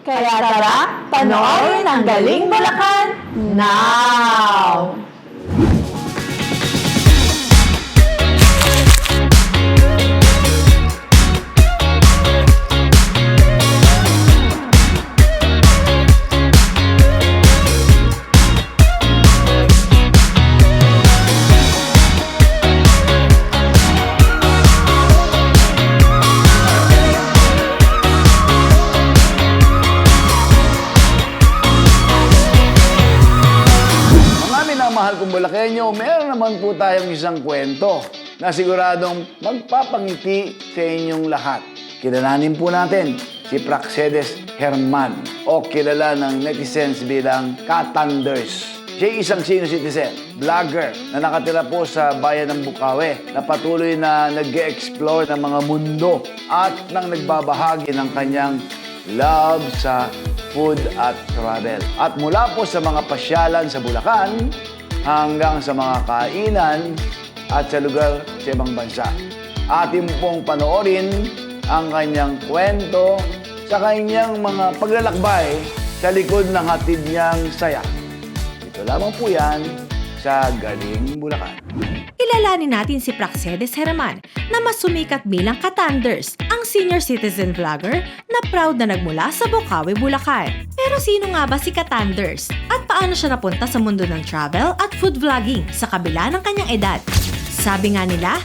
Kaya tara, panoorin ang Galing Bulacan now! Mahal kong Bulakenyo, meron naman po tayong isang kwento na siguradong magpapangiti sa inyong lahat. Kilalanin po natin si Praxedes Herman o kilala ng netizens bilang Katanders. Siya ay isang senior citizen, vlogger na nakatira po sa bayan ng Bukawi na patuloy na nag-e-explore ng mga mundo at nang nagbabahagi ng kanyang love sa food at travel. At mula po sa mga pasyalan sa Bulacan, hanggang sa mga kainan at sa lugar sa ibang bansa. Atin pong panoorin ang kanyang kwento sa kanyang mga paglalakbay sa likod ng hatid niyang saya. Ito lamang po yan sa Galing Bulacan. Kilalanin natin si Praxedes Herman na mas sumikat bilang Katanders, ang senior citizen vlogger na proud na nagmula sa Bukawi, Bulacan. Pero sino nga ba si Katanders? At paano siya napunta sa mundo ng travel at food vlogging sa kabila ng kanyang edad? Sabi nga nila,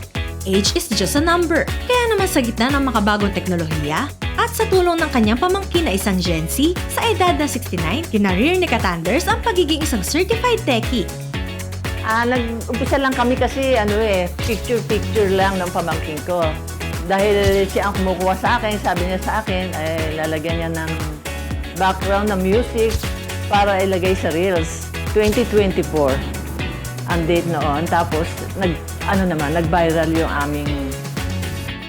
age is just a number. Kaya naman sa gitna ng makabagong teknolohiya at sa tulong ng kanyang pamangkin na isang Gen Z, sa edad na 69, kinareer ni Katanders ang pagiging isang certified techie. Nag-umpisa lang kami kasi picture-picture lang ng pamangkin ko. Dahil siya ang kumukuha sa akin, sabi niya sa akin, lalagyan niya ng background na music para ilagay sa Reels. 2024 ang date noon. Tapos, nag-viral yung aming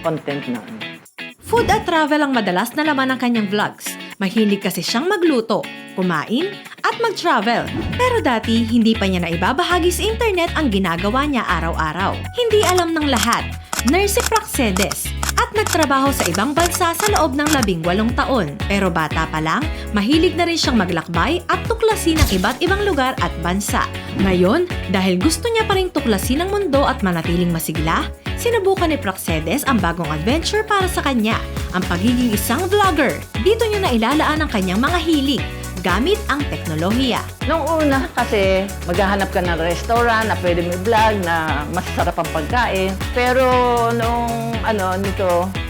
content noon. Food at travel ang madalas na laman ng kanyang vlogs. Mahilig kasi siyang magluto, kumain, at mag-travel. Pero dati, hindi pa niya naibabahagi sa internet ang ginagawa niya araw-araw. Hindi alam ng lahat, nurse si Praxedes at nagtrabaho sa ibang bansa sa loob ng 18 taon. Pero bata pa lang, mahilig na rin siyang maglakbay at tuklasin ang iba't ibang lugar at bansa. Ngayon, dahil gusto niya pa rin tuklasin ang mundo at manatiling masigla, sinubukan ni Praxedes ang bagong adventure para sa kanya, ang pagiging isang vlogger. Dito niya na ilalaan ang kanyang mga hilig gamit ang teknolohiya. Nung una kasi, maghahanap ka ng restaurant na pwede mo i-vlog na masasarap ang pagkain. Pero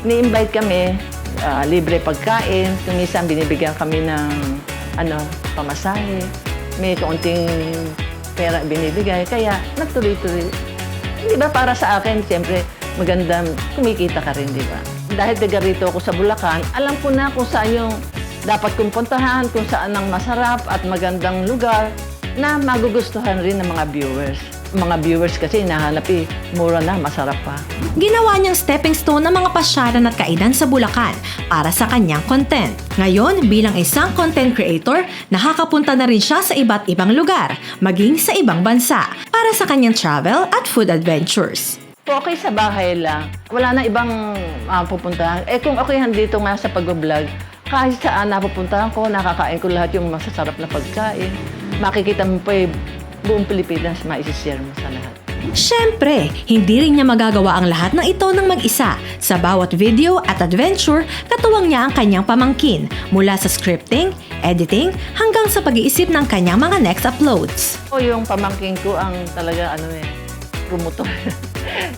ni-invite kami, libre pagkain. Kung minsan binibigyan kami ng pamasahe. May kaunting pera binibigay. Kaya nagtuloy-tuloy. Di ba para sa akin, siyempre, maganda, kumikita ka rin, di ba? Dahil taga rito ako sa Bulacan, alam ko na kung saan yung dapat kong puntahan, kung saan ang masarap at magandang lugar na magugustuhan rin ng mga viewers. Mga viewers kasi hinahanap mura na, masarap pa. Ginawa niyang stepping stone ng mga pasyalan at kainan sa Bulacan para sa kanyang content. Ngayon, bilang isang content creator, nakakapunta na rin siya sa iba't ibang lugar, maging sa ibang bansa, para sa kanyang travel at food adventures. Okay sa bahay lang. Wala na ibang pupuntahan. Kung okay dito nga sa pag-vlog, kahit saan napupuntahan ko, nakakain ko lahat yung masasarap na pagkain. Makikita mo pa buong Pilipinas, maisishare mo sa lahat. Siyempre, hindi rin niya magagawa ang lahat ng ito ng mag-isa. Sa bawat video at adventure, katuwang niya ang kanyang pamangkin, mula sa scripting, editing, hanggang sa pag-iisip ng kanyang mga next uploads. Yung pamangkin ko ang talaga promotor.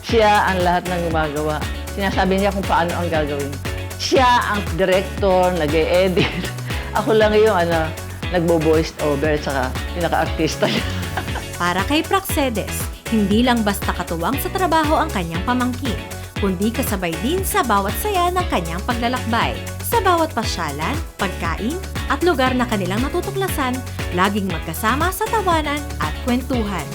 Siya ang lahat ng gumagawa. Sinasabi niya kung paano ang gagawin. Siya ang director, nag-e-edit. Ako lang yung nagbo-voice over, saka pinaka-artista niya. Para kay Praxedes, hindi lang basta katuwang sa trabaho ang kanyang pamangkin, kundi kasabay din sa bawat saya ng kanyang paglalakbay. Sa bawat pasyalan, pagkain, at lugar na kanilang natutuklasan, laging magkasama sa tawanan at kwentuhan.